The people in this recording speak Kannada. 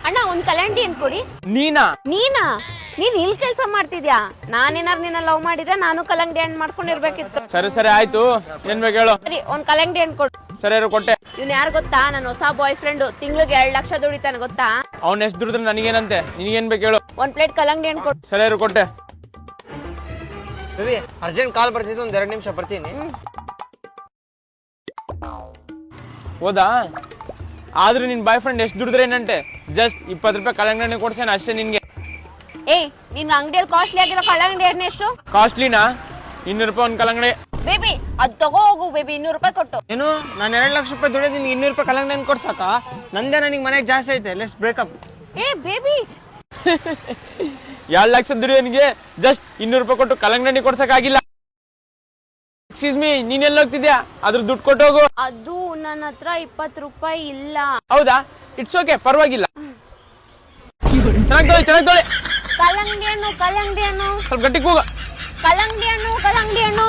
ಅಣ್ಣ ಒಂದ್ ಕಲ್ಲಂಗಡಿ ಹಣ್ಣು ಕೊಡಿ. ನೀನಾ ನೀನ್ ಇಲ್ಲಿ ಕೆಲಸ ಮಾಡ್ತಿದ್ಯಾ? ನಾನೇನಾರು ನಿನ್ನ ಲವ್ ಮಾಡಿದ್ರೆ ನಾನು ಕಲ್ಲಂಗಡಿ ಹಣ್ಣು ಮಾಡ್ಕೊಂಡಿರ್ಬೇಕಿತ್ತು. ಸರಿ ಆಯ್ತು, ಏನ್ ಬೇಕು ಹೇಳು. ಸರಿ ಒಂದ್ ಕಲ್ಲಂಗಡಿ ಹಣ್ಣು ಕೊಡು. ಸರಿ ಕೊಟ್ಟೆ. ಇವ್ನು ಯಾರು ಗೊತ್ತಾ? ನನ್ನ ಹೊಸ ಬಾಯ್ ಫ್ರೆಂಡ್. ತಿಂಗ್ಳಿಗೆ 2 ಲಕ್ಷ ದುಡಿತಾನೆ ಗೊತ್ತಾ? ಅವ್ನ ಎಷ್ಟು ದುಡಿದ್ರೆ ನನಗೇನಂತೆ, ನಿನಗೇನ್ ಬೇಕು ಹೇಳು. ಒಂದ್ ಪ್ಲೇಟ್ ಕಲ್ಲಂಗಡಿ ಹಣ್ಣು ಕೊಡು. ಸರಿ ಕೊಟ್ಟೆ. ಬೇಬಿ ಅರ್ಜೆಂಟ್ ಕಾಲ್ ಬರ್ತಿತ್ತು, ಒಂದ್ 2 ನಿಮಿಷ ಬರ್ತೀನಿ. ಹೌದಾ? ಆದ್ರೆ ನಿನ್ ಬಾಯ್ ಫ್ರೆಂಡ್ ಎಷ್ಟು ದುಡಿದ್ರೆ ಏನಂತೆ? ಜಸ್ಟ್ 20 ರೂಪಾಯಿ ಕಲ್ಲಂಗಡಿ ಕೊಡ್ಸೇನ ಅಷ್ಟೇ ನಿನ್ಗೆ. ಏಯ್ ನಿನ್ ಅಂಗಡಿಯಲ್ಲಿ ಕಾಸ್ಟ್ಲಿ ಆಗಿರೋ ಕಲ್ಲಂಗಡಿ ಹಣ್ಣು ಎಷ್ಟು? ಕಾಸ್ಟ್ಲಿನಾ? 200 ರೂಪಾಯಿ ಒಂದ್ ಕಲ್ಲಂಗಡಿ. ಬೇಬಿ ಅದ್ ತಗೋ ಹೋಗು ಬೇಬಿ, 200 ರೂಪಾಯಿ ಕೊಟ್ಟು. ಏನು ನಾನು 2 ಲಕ್ಷ ರೂಪಾಯಿ ದುಡಿಯೋದು ನಿನ್ಗೆ 200 ರೂಪಾಯಿ ಕಲ್ಲಂಗಡಿ ಹಣ್ಣು ಕೊಡ್ಸಕ್ಕ? ನಂದೇ ನನಗೆ ಮನೆಗೆ ಜಾಸ್ತಿ ಐತೆ. Let's breakup. ಏ ಬೇಬಿ 2 ಲಕ್ಷ ದುಡಿಯೋನಿಗೆ ಜಸ್ಟ್ 200 ರೂಪಾಯಿ ಕೊಟ್ಟು ಕಲ್ಲಂಗಡಿ ಕೊಡ್ಸಕ್ಕಾಗಿಲ್ಲ. ಎಕ್ಸ್ಕ್ಯೂಸ್ ಮೀ, ನೀನ್ ಎಲ್ಲಿ ಹೋಗ್ತಿದ್ಯಾ? ಅದ್ರ ದುಡ್ಡು ಕೊಟ್ಟು ಹೋಗು. ಅದು ನನ್ನ ಹತ್ರ 20 ರೂಪಾಯಿ ಇಲ್ಲ. ಹೌದಾ? ಇಟ್ಸ್ ಓಕೆ, ಪರವಾಗಿಲ್ಲ. ಚೆನ್ನಾಗಿ ತೊಳೆ. ಕಲ್ಲಂಗಡಿ ಹಣ್ಣು ಸ್ವಲ್ಪ ಗಟ್ಟಿ ಕೂಗ. ಕಲ್ಲಂಗಡಿ ಹಣ್ಣು